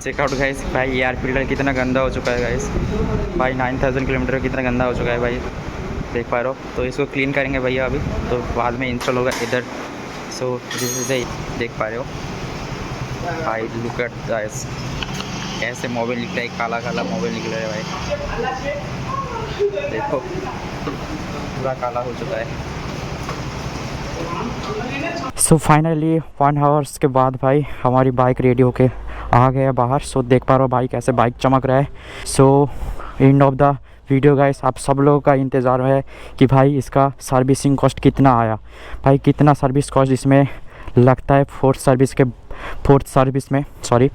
Checkout guys. भाई air filter कितना गंदा हो चुका है गाइस। भाई 9000 किलोमीटर कितना गंदा हो चुका है भाई, देख पा रहे हो। तो इसको क्लीन करेंगे भैया अभी, तो बाद में इंस्टॉल होगा इधर। सो दिस इज देख पा रहे हो भाई, लुक एट गाइस, ऐसे मोबाइल निकला है, काला काला मोबाइल निकला है भाई, देखो पूरा काला हो चुका है। सो फाइनली 1 आवर्स के बाद भाई हमारी बाइक रेडी होके आ गया बाहर। सो देख पा रहे हो भाई कैसे बाइक चमक रहा है। So end of the video guys, आप सब लोगों का इंतज़ार है कि भाई इसका सर्विसिंग कॉस्ट कितना आया, भाई कितना सर्विस कॉस्ट इसमें लगता है फोर्थ सर्विस में, सॉरी।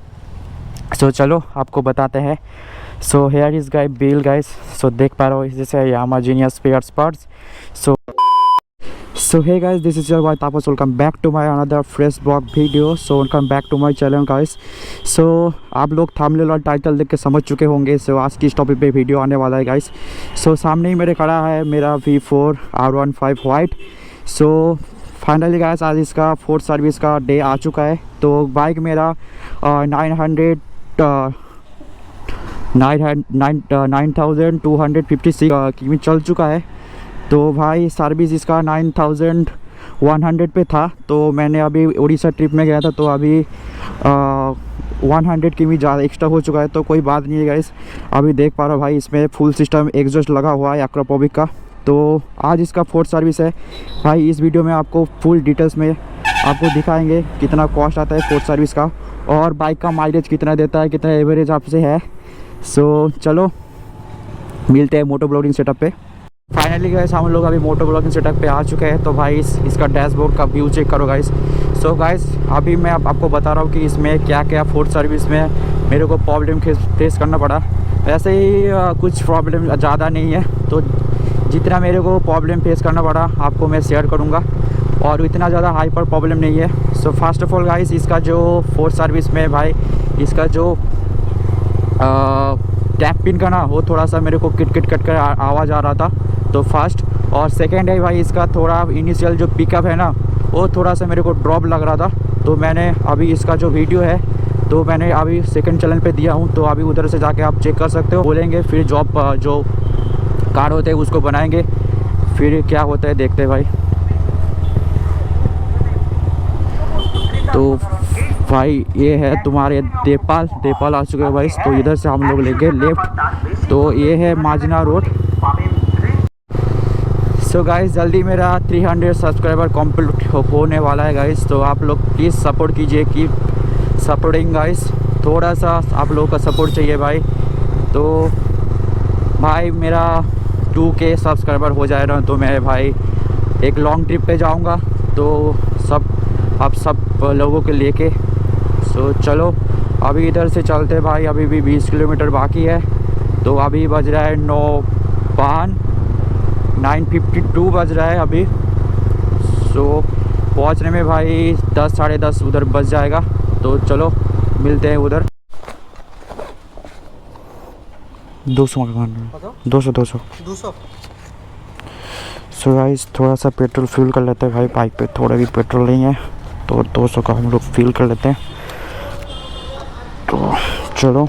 सो चलो आपको बताते हैं। So here is guys bill guys. So देख पा रहे हो जैसे Yamaha genuine spare parts. So hey guys, this is your boy Tapas. Welcome back to my another fresh vlog video. So welcome back to my channel guys. So आप लोग thumbnail और title देख के समझ चुके होंगे। So आज की इस टॉपिक पे वीडियो आने वाला है गाइस। So सामने ही मेरे खड़ा है मेरा V4 R15 white. So finally guys आज इसका फोर्थ सर्विस का डे आ चुका है। तो बाइक मेरा 9256 किमी चल चुका है। तो भाई सर्विस इसका 9100 पे था। तो मैंने अभी उड़ीसा ट्रिप में गया था, तो अभी 100 किमी ज़्यादा एक्स्ट्रा हो चुका है। तो कोई बात नहीं है गाइस, अभी देख पा रहा हूँ भाई इसमें फुल सिस्टम एग्जॉस्ट लगा हुआ है एक्वापोविक का। तो आज इसका फोर्थ सर्विस है भाई। इस वीडियो में आपको फुल डिटेल्स में आपको दिखाएंगे कितना कॉस्ट आता है फोर्थ सर्विस का, और बाइक का माइलेज कितना देता है, कितना एवरेज आपसे है। सो चलो मिलते हैं मोटो ब्लॉगिंग सेटअप पे। फाइनली गाइस हम लोग अभी मोटो ब्लॉगिंग सेटअप पे आ चुके हैं। तो भाई इसका डैशबोर्ड का व्यू चेक करो गाइस। सो गाइस अभी मैं आपको बता रहा हूँ कि इसमें क्या क्या फोर्थ सर्विस में मेरे को प्रॉब्लम फेस करना पड़ा। वैसे ही कुछ प्रॉब्लम ज़्यादा नहीं है, तो जितना मेरे को प्रॉब्लम फेस करना पड़ा आपको मैं शेयर करूँगा, और इतना ज़्यादा हाइपर प्रॉब्लम नहीं है। So first of all guys, इसका जो फोर्थ सर्विस में भाई इसका जो टैप पिन का ना, वो थोड़ा सा मेरे को किट किट कट कर आवाज़ आ रहा था, तो फर्स्ट। और सेकेंड है भाई इसका थोड़ा इनिशियल जो पिकअप है ना, वो थोड़ा सा मेरे को ड्रॉप लग रहा था। तो मैंने अभी इसका जो वीडियो है तो मैंने अभी सेकंड चैनल पे दिया हूँ, तो अभी उधर से जाके आप चेक कर सकते हो। बोलेंगे फिर जॉब जो कार्ड होते हैं उसको बनाएंगे, फिर क्या होता है देखते हैं भाई। तो भाई ये है तुम्हारे देपाल आ चुके हैं भाई। तो इधर से हम लोग लेंगे लेफ्ट, तो ये है माजना रोड। सो गाइस जल्दी मेरा 300 सब्सक्राइबर कंप्लीट होने वाला है गाइस। तो आप लोग प्लीज़ सपोर्ट कीजिए, कीप सपोर्टिंग गाइस। थोड़ा सा आप लोगों का सपोर्ट चाहिए भाई। तो भाई मेरा 2K सब्सक्राइबर हो जाए ना, तो मैं भाई एक लॉन्ग ट्रिप पे जाऊंगा, तो आप सब लोगों के लेके। सो चलो अभी इधर से चलते भाई, अभी भी 20 किलोमीटर बाकी है। तो अभी बज रहा है 9:52 बज रहा है अभी। सो पहुंचने में भाई 10 साढ़े 10 उधर बज जाएगा। तो चलो मिलते हैं उधर। 200। सो गाइस थोड़ा सा पेट्रोल फ्यूल कर लेते हैं भाई, बाइक पे थोड़ा भी पेट्रोल नहीं है, तो 200 का हम लोग फ्यूल कर लेते हैं। तो चलो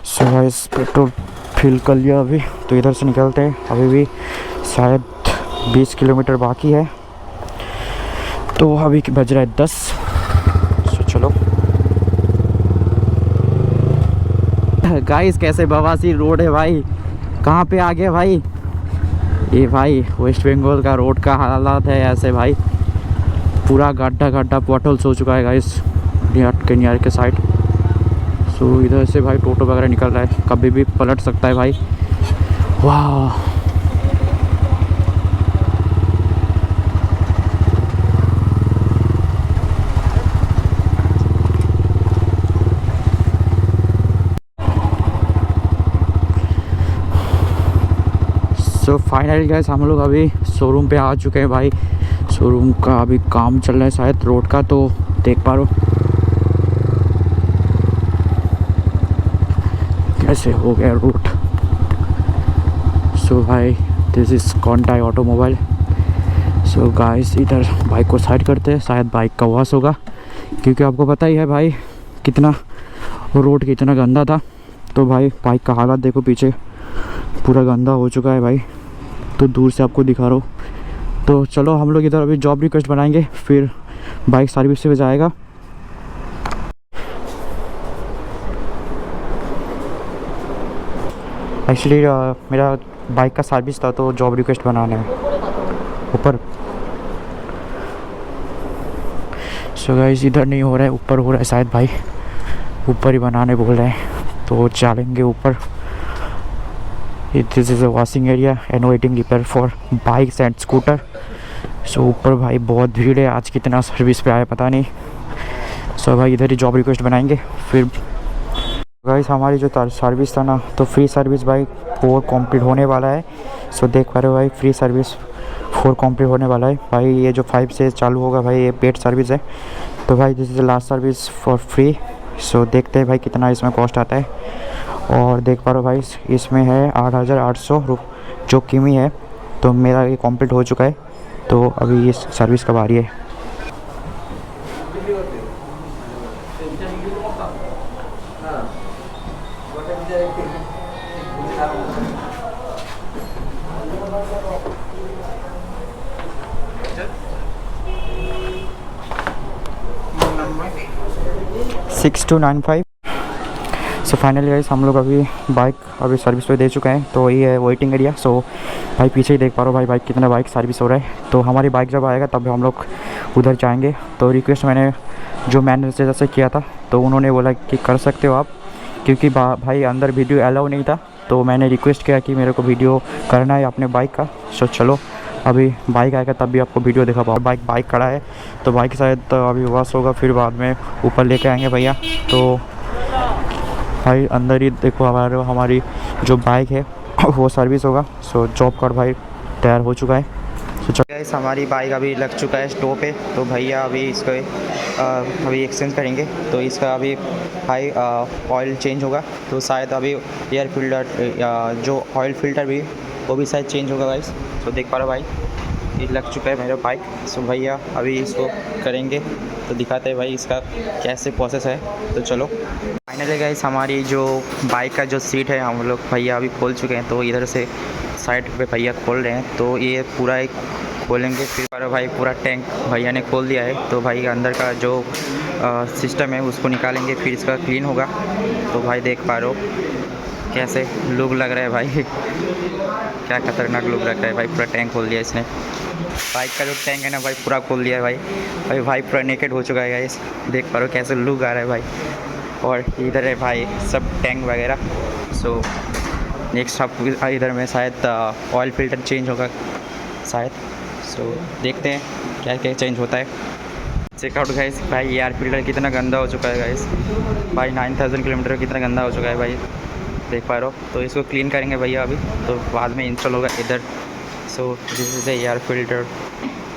सो गाइस पेट्रोल फिल कर लिया अभी, तो इधर से निकलते हैं। अभी भी शायद 20 किलोमीटर बाकी है। तो अभी बज रहा है 10। सो चलो गाइस कैसे बवासीर रोड है भाई, कहाँ पे आ गए भाई। ये भाई वेस्ट बंगाल का रोड का हालात है ऐसे भाई, पूरा गड्ढा पॉटल्स हो चुका है गाइस नियर के साइड। सो इधर से भाई टोटो वगैरह निकल रहा है, कभी भी पलट सकता है भाई। वाह सो फाइनली गाइस हम लोग अभी शोरूम पे आ चुके हैं भाई। शोरूम का अभी काम चल रहा है शायद रोड का, तो देख पा रहे हो कैसे हो गया रूट। सो भाई this is Contai automobile. So guys इधर बाइक को साइड करते हैं, शायद बाइक का वॉश होगा क्योंकि आपको पता ही है भाई कितना रोड कितना गंदा था। तो भाई बाइक का हालत देखो, पीछे पूरा गंदा हो चुका है भाई, तो दूर से आपको दिखा रहा हूँ। तो चलो हम लोग इधर अभी जॉब रिक्वेस्ट बनाएंगे, फिर बाइक सर्विस से जाएगा। एक्चुअली मेरा बाइक का सर्विस था, तो जॉब रिक्वेस्ट बनाने में ऊपर। सो गाइस इधर नहीं हो रहा है, ऊपर हो रहा है शायद भाई, ऊपर ही बनाने बोल रहे हैं, तो चलेंगे ऊपर। This is a washing area and waiting repair for bikes and scooter. So ऊपर भाई बहुत भीड़ है, आज कितना सर्विस पे आया पता नहीं। सो भाई इधर ही जॉब रिक्वेस्ट बनाएंगे फिर। गाइस हमारी जो सर्विस था ना, तो फ्री सर्विस भाई 4 कंप्लीट होने वाला है। सो देख पा रहे हो भाई, फ्री सर्विस 4 कंप्लीट होने वाला है भाई। ये जो 5 से चालू होगा भाई, ये पेड सर्विस है। तो भाई this is the last service for free. So देखते हैं भाई कितना इसमें कॉस्ट आता है। और देख पा रहे हो भाई इसमें है 8,800 जो किमी है। तो मेरा ये कंप्लीट हो चुका है, तो अभी इस सर्विस का बारी है। सिक्स 295। सो फाइनली गाइस हम लोग अभी बाइक सर्विस पे दे चुके हैं। तो ये है वेटिंग एरिया। सो भाई पीछे ही देख पा रहे हो भाई बाइक कितना बाइक सर्विस हो रहा है। तो हमारी बाइक जब आएगा तब हम लोग उधर जाएंगे। तो रिक्वेस्ट मैंने जो मैनेजर से किया था, तो उन्होंने बोला कि कर सकते हो आप, क्योंकि भाई अंदर वीडियो अलाउ नहीं था। तो मैंने रिक्वेस्ट किया कि मेरे को वीडियो करना है अपने बाइक का। सो चलो अभी बाइक आएगा तब भी आपको वीडियो दिखा पाओ। बाइक खड़ा है, तो बाइक शायद अभी वॉश होगा, फिर बाद में ऊपर लेके आएंगे भैया। तो भाई अंदर ही देखो हमारी जो बाइक है वो सर्विस होगा। सो जॉब कार्ड भाई तैयार हो चुका है। सो चलो हमारी बाइक अभी लग चुका है स्टॉप पे। तो भैया अभी इसको अभी एक्सचेंज करेंगे। तो इसका अभी भाई ऑयल चेंज होगा, तो शायद अभी एयर फिल्टर जो ऑयल फिल्टर भी वो भी शायद चेंज होगा गाइस। तो देख पा रहे हो भाई ये लग चुका है मेरा बाइक। सो भैया अभी इसको करेंगे, तो दिखाते हैं भाई इसका कैसे प्रोसेस है। तो चलो फाइनली गाइस हमारी जो बाइक का जो सीट है हम लोग भैया अभी खोल चुके हैं। तो इधर से साइड पे भैया खोल रहे हैं, तो ये पूरा एक खोलेंगे। फिर भाई पूरा टैंक भैया ने खोल दिया है। तो भाई अंदर का जो सिस्टम है उसको निकालेंगे, फिर इसका क्लीन होगा। तो भाई देख पा रहे हो कैसे लुक लग रहा है भाई क्या खतरनाक लुक लग रहा है भाई। पूरा टैंक खोल दिया इसने, बाइक का जो टैंक है ना भाई पूरा खोल दिया है भाई। भाई पूरा नेकेड हो चुका है गाइस, देख पा रहे हो कैसे लुक आ रहा है भाई। और इधर है भाई सब टैंक वगैरह। सो नेक्स्ट आप इधर में शायद ऑयल फिल्टर चेंज होगा शायद। सो देखते हैं क्या क्या चेंज होता है। चेकआउट गाइस भाई एयर फिल्टर कितना गंदा हो चुका है गाइस भाई। 9000 किलोमीटर कितना गंदा हो चुका है भाई, देख पा रहे हो। तो इसको क्लीन करेंगे भैया अभी, तो बाद में इंस्टॉल होगा इधर। So this is air filter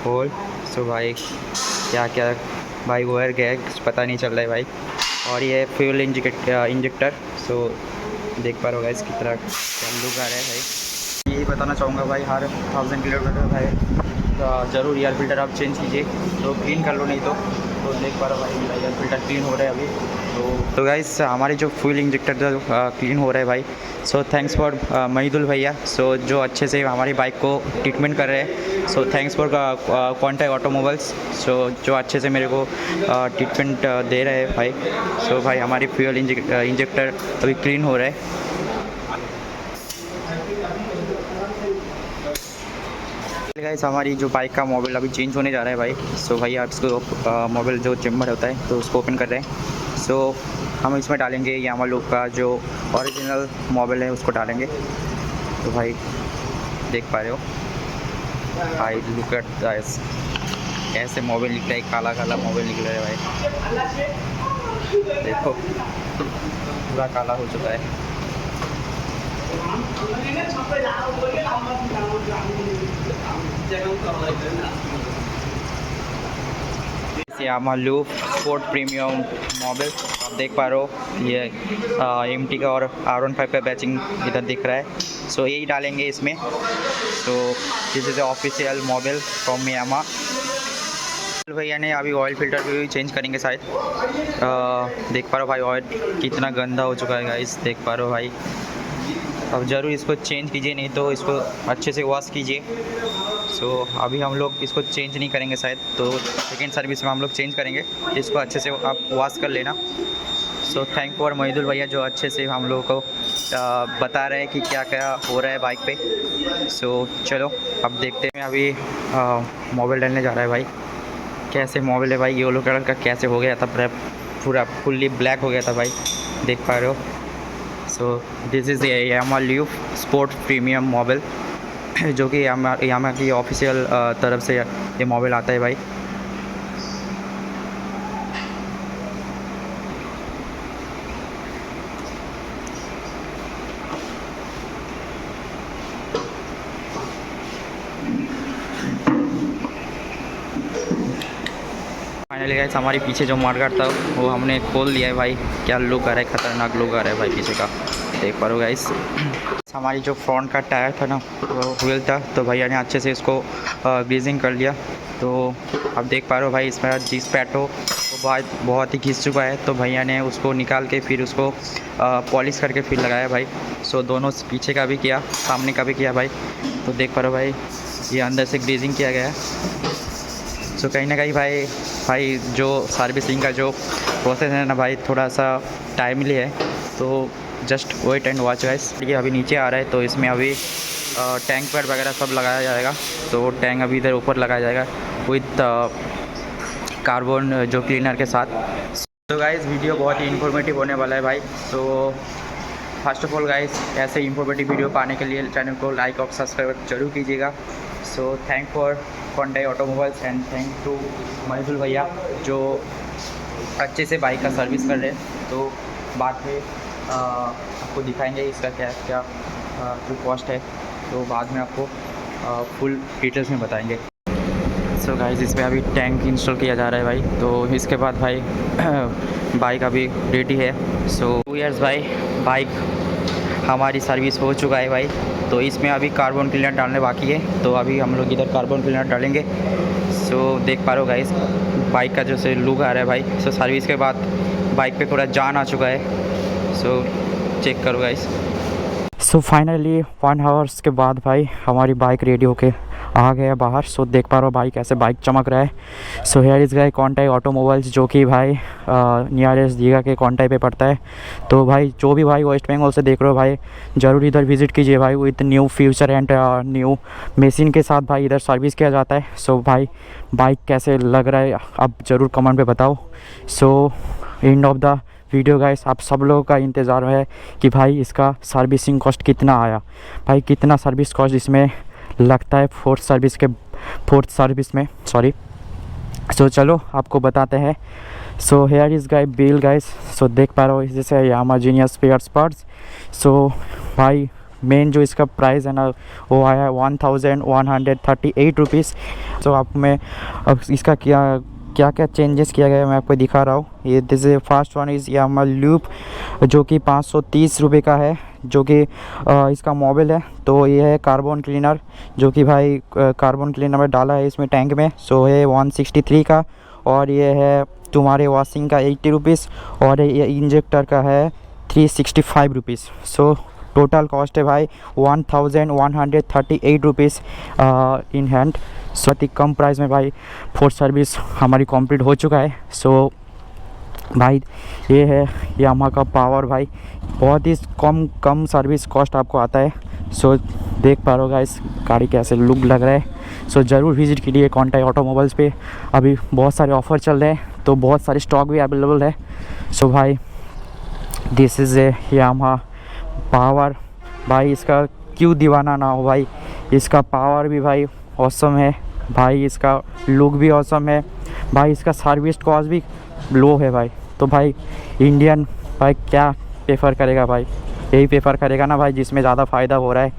hole. So भाई क्या क्या भाई वायर गया पता नहीं चल रहा है भाई। और ये फ्यूल इंजेक्टर। सो देख पा रहे हो गाइस कितना क्या लुक आ रहा है भाई। यही बताना चाहूँगा भाई हर 1000 किलोमीटर भाई ज़रूर एयर फिल्टर आप चेंज कीजिए, तो क्लीन कर लो नहीं तो देख पा रहा हूँ भाई मेरा एयर फिल्टर क्लीन हो रहा है अभी। तो गाइस हमारे जो फ्यूल इंजेक्टर था क्लीन हो रहा है भाई। सो थैंक्स फॉर महीदुल भैया, सो जो अच्छे से हमारी बाइक को ट्रीटमेंट कर रहे हैं। सो थैंक्स फॉर क्वांटाई ऑटोमोबाइल्स, सो जो अच्छे से मेरे को ट्रीटमेंट दे रहे हैं भाई। सो भाई हमारी फ्यूल इंजेक्टर अभी क्लीन हो रहा है। गाइस हमारी जो बाइक का मोबाइल अभी चेंज होने जा रहा है भाई। सो भाई आप इसको मोबाइल जो चेम्बर होता है तो उसको ओपन कर रहे हैं। सो हम इसमें डालेंगे यामा लूप का जो ओरिजिनल मोबाइल है उसको डालेंगे। तो भाई देख पा रहे हो भाई लुक एट गाइस कैसे मोबाइल निकला है, काला काला मोबाइल निकल रहा है भाई। देखो पूरा काला हो चुका है। यामा लूप स्पोर्ट प्रीमियम मोबाइल आप देख पा रहे हो। ये MT का और R15 का बैचिंग इधर दिख रहा है। सो यही डालेंगे इसमें। So this is official mobile from Yamaha भैया ने अभी ऑयल फिल्टर भी चेंज करेंगे शायद। देख पा रहे हो भाई ऑयल कितना गंदा हो चुका है गाइस, देख पा रहे हो भाई। अब ज़रूर इसको चेंज कीजिए, नहीं तो इसको अच्छे से वॉश कीजिए। सो अभी हम लोग इसको चेंज नहीं करेंगे शायद, तो सेकेंड सर्विस में हम लोग चेंज करेंगे। इसको अच्छे से आप वॉश कर लेना। सो थैंक फॉर मोहिदुल भैया जो अच्छे से हम लोगों को बता रहे हैं कि क्या क्या हो रहा है बाइक पे। सो चलो अब देखते हैं। अभी मोबाइल डालने जा रहा है भाई। कैसे मोबाइल है भाई, येलो कलर का कैसे हो गया था, पूरा फुल्ली ब्लैक हो गया था भाई, देख पा रहे हो। So this is Yamaha lube sport premium mobile, जो कि यामा की ऑफिशियल तरफ से ये मोबाइल आता है भाई। फाइनली गाइस हमारे पीछे जो मडगार्ड था वो हमने खोल दिया है भाई। क्या लुक आ रहा है, खतरनाक लुक आ रहा है भाई पीछे का, देख पा रहे हो गाइस। हमारी जो फ्रंट का टायर था ना, वो व्हील था, तो भैया ने अच्छे से इसको ग्रीजिंग कर लिया। तो अब देख पा रहे हो भाई इसमें जिस पैटो वो बहुत ही घिस चुका है, तो भैया ने उसको निकाल के फिर उसको पॉलिश करके फिर लगाया भाई। सो दोनों पीछे का भी किया, सामने का भी किया भाई। तो देख पा रहे हो भाई ये अंदर से ग्रीजिंग किया गया है। सो कहीं ना कहीं भाई जो सर्विसिंग का जो प्रोसेस है ना भाई, थोड़ा सा टाइमली है, तो just wait and watch guys. ये अभी नीचे आ रहा है, तो इसमें अभी टैंक पैड वगैरह सब लगाया जाएगा। तो टैंक अभी इधर ऊपर लगाया जाएगा विथ कार्बन जो क्लीनर के साथ। तो गाइस वीडियो बहुत ही इन्फॉर्मेटिव होने वाला है भाई। तो फर्स्ट ऑफ ऑल गाइस ऐसे इन्फॉर्मेटिव वीडियो पाने के लिए चैनल को लाइक और सब्सक्राइब जरूर कीजिएगा। So thank for Hyundai automobiles and thank to Mohidul भैया जो अच्छे से बाइक का सर्विस कर रहे हैं। तो बाद में आपको दिखाएंगे इसका क्या क्या जो कॉस्ट है, तो बाद में आपको फुल डिटेल्स में बताएंगे। सो गाइस इसमें अभी टैंक इंस्टॉल किया जा रहा है भाई। तो इसके बाद भाई बाइक अभी रेडी है। सो 2 इयर्स भाई बाइक हमारी सर्विस हो चुका है भाई। तो इसमें अभी कार्बन क्लीनर डालने बाकी है, तो अभी हम लोग इधर कार्बन क्लीनर डालेंगे। सो देख पा रहे हो गाइस बाइक का जो से लुक आ रहा है भाई। सो सर्विस के बाद बाइक पे पूरा जान आ चुका है। सो चेक करो गाइस। सो फाइनली 1 आवर्स के बाद भाई हमारी बाइक रेडी होके आ गया बाहर। सो देख पा रहे हो भाई कैसे बाइक चमक रहा है। सो here is guy Hyundai automobiles, जो कि भाई नियरेस्ट दीघा के Hyundai पे पड़ता है। तो भाई जो भी भाई वेस्ट बंगाल से देख रहे हो भाई, ज़रूर इधर विज़िट कीजिए भाई। With new future and new machine के साथ भाई इधर सर्विस किया जाता है। सो भाई बाइक कैसे लग रहा है आप ज़रूर कमेंट पे बताओ। So end of the video guys, आप सब लोगों का इंतज़ार है कि भाई इसका सर्विसिंग कॉस्ट कितना आया, भाई कितना सर्विस कॉस्ट इसमें लगता है फोर्थ सर्विस में, सॉरी। सो चलो आपको बताते हैं। So here is guy bill guys. So देख पा रहे हो जैसे Yamaha genuine spares parts. So भाई मेन जो इसका प्राइस है ना वो आया है 1138 रुपीज़। सो आप में अब इसका क्या क्या चेंजेस किया गया है मैं आपको दिखा रहा हूँ। ये this first one is Yama loop जो कि 530 रुपये का है, जो कि इसका मोबाइल है। तो ये है कार्बन क्लीनर, जो कि भाई कार्बन क्लीनर में डाला है इसमें टैंक में। सो है 163 का। और ये है तुम्हारे वॉशिंग का 80 रुपीज़, और ये इंजेक्टर का है 365 रुपीज़। सो टोटल कॉस्ट है भाई 1138 रुपीज़ इन हैंड। सो अति कम प्राइस में भाई फोर्थ सर्विस हमारी कंप्लीट हो चुका है। सो भाई ये है यामा का पावर भाई, बहुत ही कम सर्विस कॉस्ट आपको आता है। सो देख पा रहे हो गाइस गाड़ी कैसे लुक लग रहा है। सो ज़रूर विज़िट कीजिए Hyundai ऑटोमोबाइल्स पे। अभी बहुत सारे ऑफ़र चल रहे हैं, तो बहुत सारे स्टॉक भी अवेलेबल है। सो भाई this is a Yama power भाई, इसका क्यों दीवाना ना हो भाई। इसका पावर भी भाई ऑसम है भाई, इसका लुक भी ऑसम है भाई, इसका सर्विस कॉस्ट भी लो है भाई। तो भाई इंडियन भाई क्या प्रेफर करेगा भाई, यही प्रेफर करेगा ना भाई जिसमें ज़्यादा फ़ायदा हो रहा है।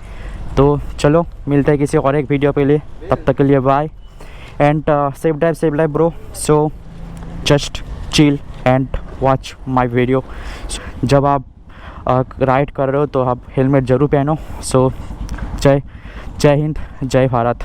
तो चलो मिलते हैं किसी और एक वीडियो के लिए, तब तक के लिए bye and safe drive bro. So just chill and watch my video. जब आप राइड कर रहे हो तो आप हेलमेट ज़रूर पहनो। सो जय हिंद, जय भारत।